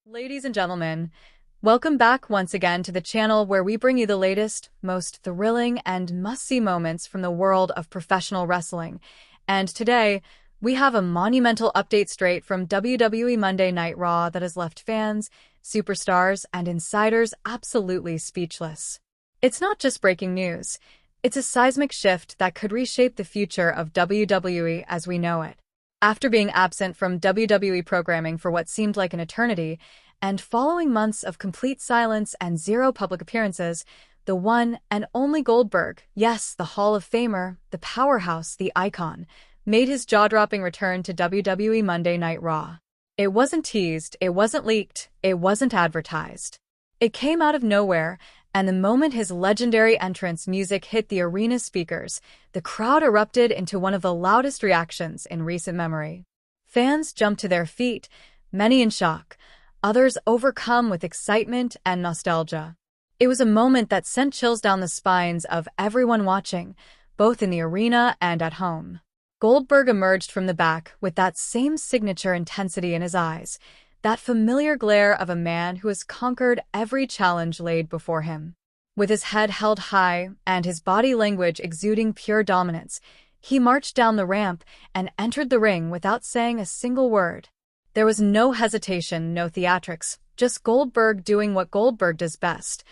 Ladies and gentlemen, welcome back once again to the channel where we bring you the latest, most thrilling, and must-see moments from the world of professional wrestling. And today, we have a monumental update straight from WWE Monday Night Raw that has left fans, superstars, and insiders absolutely speechless. It's not just breaking news. It's a seismic shift that could reshape the future of WWE as we know it. After being absent from WWE programming for what seemed like an eternity, and following months of complete silence and zero public appearances, the one and only Goldberg, yes, the Hall of Famer, the powerhouse, the icon, made his jaw-dropping return to WWE Monday Night Raw. It wasn't teased, it wasn't leaked, it wasn't advertised. It came out of nowhere, and the moment his legendary entrance music hit the arena speakers, the crowd erupted into one of the loudest reactions in recent memory. Fans jumped to their feet, many in shock, others overcome with excitement and nostalgia. It was a moment that sent chills down the spines of everyone watching, both in the arena and at home. Goldberg emerged from the back with that same signature intensity in his eyes, that familiar glare of a man who has conquered every challenge laid before him. With his head held high and his body language exuding pure dominance, he marched down the ramp and entered the ring without saying a single word. There was no hesitation, no theatrics, just Goldberg doing what Goldberg does best,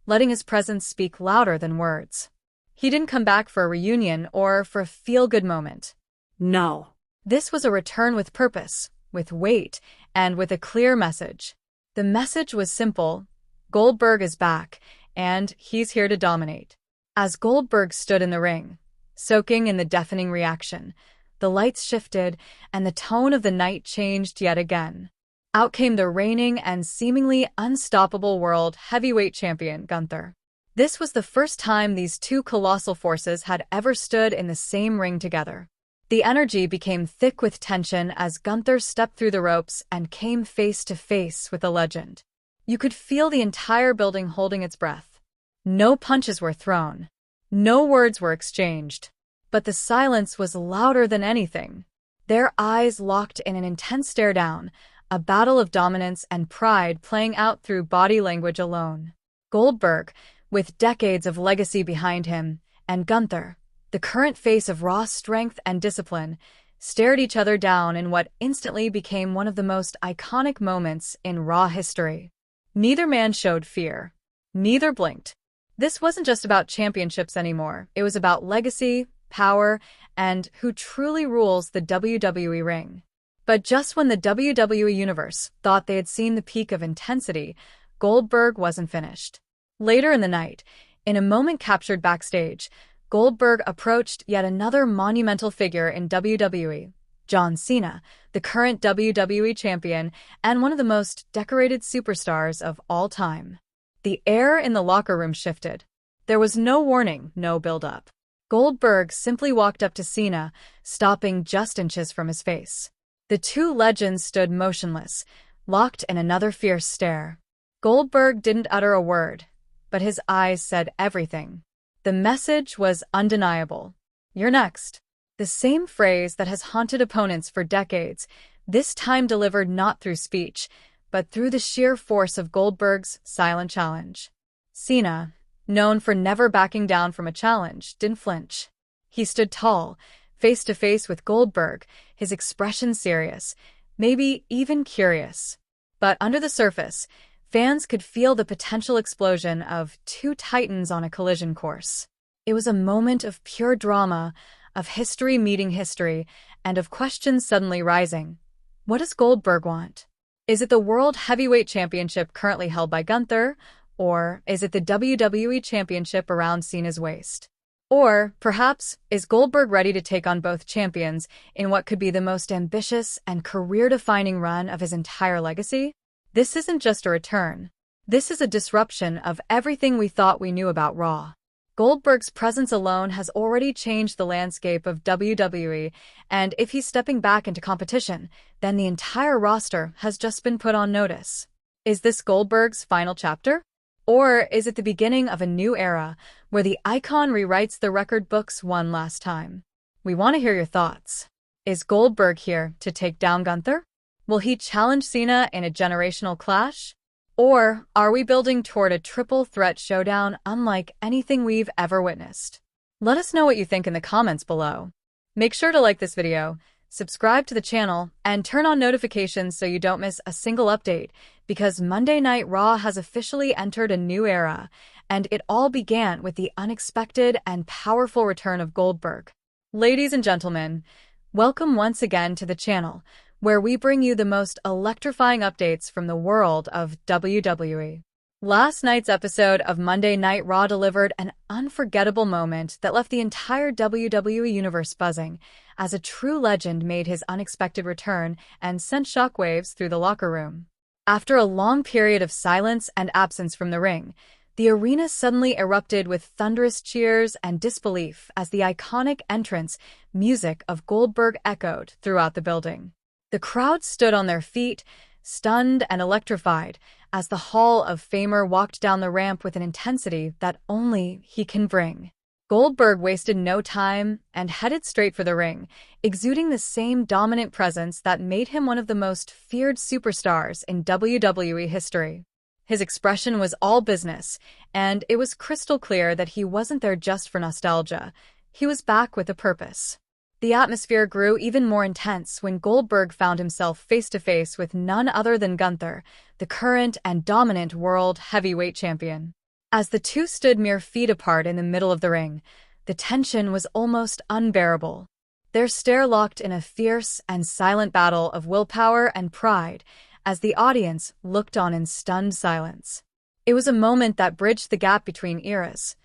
letting his presence speak louder than words. He didn't come back for a reunion or for a feel-good moment. No. This was a return with purpose, with weight, and with a clear message. The message was simple: Goldberg is back, and he's here to dominate. As Goldberg stood in the ring, soaking in the deafening reaction, the lights shifted, and the tone of the night changed yet again. Out came the reigning and seemingly unstoppable world heavyweight champion, Gunther. This was the first time these two colossal forces had ever stood in the same ring together. The energy became thick with tension as Gunther stepped through the ropes and came face to face with a legend. You could feel the entire building holding its breath. No punches were thrown. No words were exchanged. But the silence was louder than anything. Their eyes locked in an intense stare down, a battle of dominance and pride playing out through body language alone. Goldberg, with decades of legacy behind him, and Gunther, the current face of raw strength and discipline, stared each other down in what instantly became one of the most iconic moments in Raw history. Neither man showed fear. Neither blinked. This wasn't just about championships anymore. It was about legacy, power, and who truly rules the WWE ring. But just when the WWE Universe thought they had seen the peak of intensity, Goldberg wasn't finished. Later in the night, in a moment captured backstage, Goldberg approached yet another monumental figure in WWE, John Cena, the current WWE champion and one of the most decorated superstars of all time. The air in the locker room shifted. There was no warning, no build-up. Goldberg simply walked up to Cena, stopping just inches from his face. The two legends stood motionless, locked in another fierce stare. Goldberg didn't utter a word, but his eyes said everything. The message was undeniable. You're next. The same phrase that has haunted opponents for decades, this time delivered not through speech, but through the sheer force of Goldberg's silent challenge. Cena, known for never backing down from a challenge, didn't flinch. He stood tall, face to face with Goldberg, his expression serious, maybe even curious. But under the surface, fans could feel the potential explosion of two titans on a collision course. It was a moment of pure drama, of history meeting history, and of questions suddenly rising. What does Goldberg want? Is it the World Heavyweight Championship currently held by Gunther, or is it the WWE Championship around Cena's waist? Or, perhaps, is Goldberg ready to take on both champions in what could be the most ambitious and career-defining run of his entire legacy? This isn't just a return. This is a disruption of everything we thought we knew about Raw. Goldberg's presence alone has already changed the landscape of WWE, and if he's stepping back into competition, then the entire roster has just been put on notice. Is this Goldberg's final chapter? Or is it the beginning of a new era, where the icon rewrites the record books one last time? We want to hear your thoughts. Is Goldberg here to take down Gunther? Will he challenge Cena in a generational clash? Or are we building toward a triple threat showdown unlike anything we've ever witnessed? Let us know what you think in the comments below. Make sure to like this video, subscribe to the channel, and turn on notifications so you don't miss a single update, because Monday Night Raw has officially entered a new era, and it all began with the unexpected and powerful return of Goldberg. Ladies and gentlemen, welcome once again to the channel, where we bring you the most electrifying updates from the world of WWE. Last night's episode of Monday Night Raw delivered an unforgettable moment that left the entire WWE universe buzzing, as a true legend made his unexpected return and sent shockwaves through the locker room. After a long period of silence and absence from the ring, the arena suddenly erupted with thunderous cheers and disbelief as the iconic entrance music of Goldberg echoed throughout the building. The crowd stood on their feet, stunned and electrified, as the Hall of Famer walked down the ramp with an intensity that only he can bring. Goldberg wasted no time and headed straight for the ring, exuding the same dominant presence that made him one of the most feared superstars in WWE history. His expression was all business, and it was crystal clear that he wasn't there just for nostalgia. He was back with a purpose. The atmosphere grew even more intense when Goldberg found himself face-to-face with none other than Gunther, the current and dominant world heavyweight champion. As the two stood mere feet apart in the middle of the ring, the tension was almost unbearable. Their stare locked in a fierce and silent battle of willpower and pride as the audience looked on in stunned silence. It was a moment that bridged the gap between eras,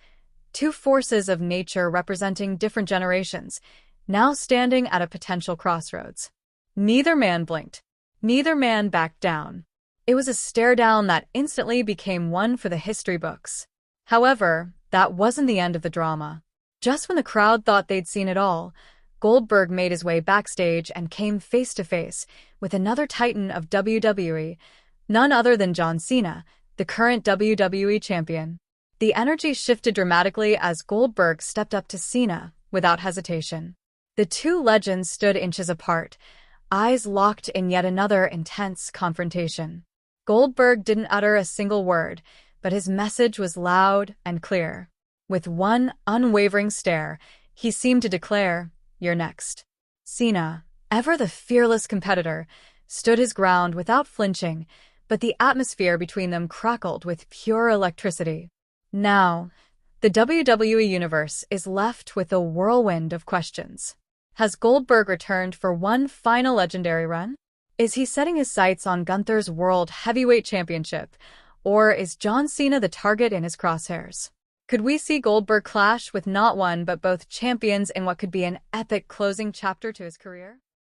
two forces of nature representing different generations, now standing at a potential crossroads. Neither man blinked. Neither man backed down. It was a stare-down that instantly became one for the history books. However, that wasn't the end of the drama. Just when the crowd thought they'd seen it all, Goldberg made his way backstage and came face-to-face with another titan of WWE, none other than John Cena, the current WWE champion. The energy shifted dramatically as Goldberg stepped up to Cena without hesitation. The two legends stood inches apart, eyes locked in yet another intense confrontation. Goldberg didn't utter a single word, but his message was loud and clear. With one unwavering stare, he seemed to declare, "You're next." Cena, ever the fearless competitor, stood his ground without flinching, but the atmosphere between them crackled with pure electricity. Now, the WWE Universe is left with a whirlwind of questions. Has Goldberg returned for one final legendary run? Is he setting his sights on Gunther's World Heavyweight Championship, or is John Cena the target in his crosshairs? Could we see Goldberg clash with not one but both champions in what could be an epic closing chapter to his career?